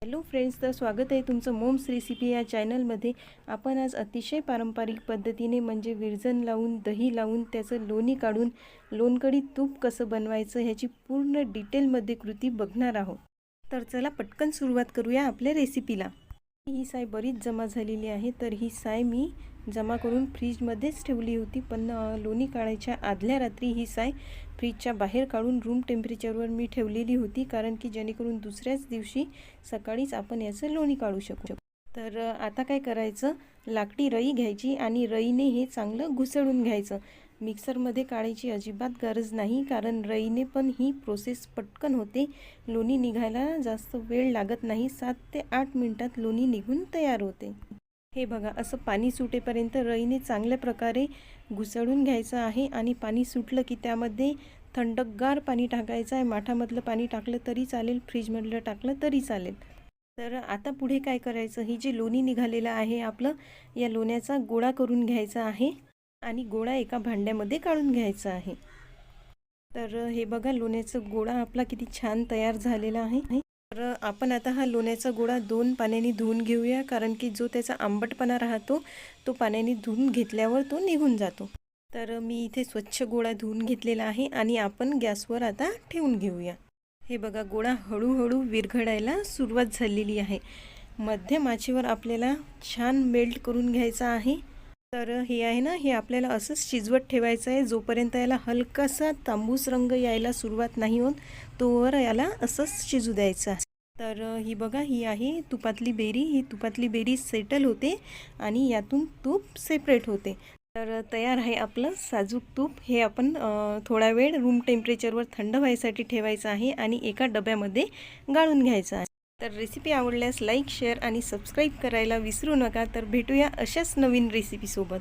Hello friends, तर स्वागत आहे तुमचं मोम्स रेसिपी या चॅनलमध्ये। आपण आज अतिशय पारंपरिक पद्धतीने म्हणजे विरजण लावून दही लावून त्याचं लोणी काढून लोणकढी तूप कसं बनवायचं ह्याची पूर्ण डिटेलमध्ये कृती बघणार आहोत। तर चला पटकन सुरुवात करूया आपल्या रेसिपीला। ही साय बरीच जमा झालेली आहे, तर ही साय मी जमा करून फ्रीजमध्येच ठेवली होती, पण लोणी काढायच्या आदल्या रात्री ही साय फ्रीजच्या बाहेर काढून रूम टेम्परेचरवर मी ठेवलेली होती, कारण की जेणेकरून दुसऱ्याच दिवशी सकाळीच आपण याचं लोणी काढू शकू। तर आता काय करायचं, लाकडी रई घ्यायची आणि रईने हे चांगलं घुसळून घ्यायचं। मिक्सरमध्ये काढायची अजिबात गरज नाही, कारण रईने पण ही प्रोसेस पटकन होते। लोणी निघायला जास्त वेळ लागत नाही, 7 ते 8 मिनिटात लोणी निघून तयार होते। हे बघा, असं पाणी सुटेपर्यंत रईने चांगल्या प्रकारे घुसळून घ्यायचं आहे आणि पाणी सुटलं की त्यामध्ये थंडगार पाणी टाकायचं आहे। माठामधलं पाणी टाकलं तरी चालेल, फ्रीजमधलं टाकलं तरी चालेल। तर आता पुढे काय करायचं, ही जे लोणी निघालेलं आहे आपलं, या लोण्याचा गोळा करून घ्यायचा आहे आणि गोळा एका भांड्यामध्ये काढून घ्यायचा आहे। तर हे बघा, लोण्याचा गोळा आपला किती छान तयार झालेला आहे। तर आपण आता हा लोण्याचा गोळा 2 पाण्याने धुवून घेऊया, कारण की जो त्याचा आंबटपणा राहतो तो पाण्याने धुवून घेतल्यावर तो निघून जातो। तर मी इथे स्वच्छ गोळा धुवून घेतलेला आहे आणि आपण गॅसवर आता ठेवून घेऊया। हे बघा, गोळा हळूहळू विरघळायला सुरुवात झालेली आहे। मध्यम आचेवर आपल्याला छान मेल्ट करून घ्यायचा आहे। तर हे आहे ना, हे आपल्याला असंच शिजवत ठेवायचं आहे जोपर्यंत याला हलकासा तांबूस रंग यायला सुरुवात नाही होत तोवर याला असंच शिजू द्यायचं आहे। तर ही बघा, ही आहे तुपातली बेरी। ही तुपातली बेरी सेटल होते आणि यातून तूप सेपरेट होते। तर तयार आहे आपलं साजूक तूप। हे आपण थोडा वेळ रूम टेम्परेचरवर थंड व्हायसाठी ठेवायचं आहे आणि एका डब्यामध्ये गाळून घ्यायचं आहे। तर रेसिपी आवडल्यास लाईक, शेअर आणि सबस्क्राईब करायला विसरू नका। तर भेटूया अशाच नवीन रेसिपीसोबत।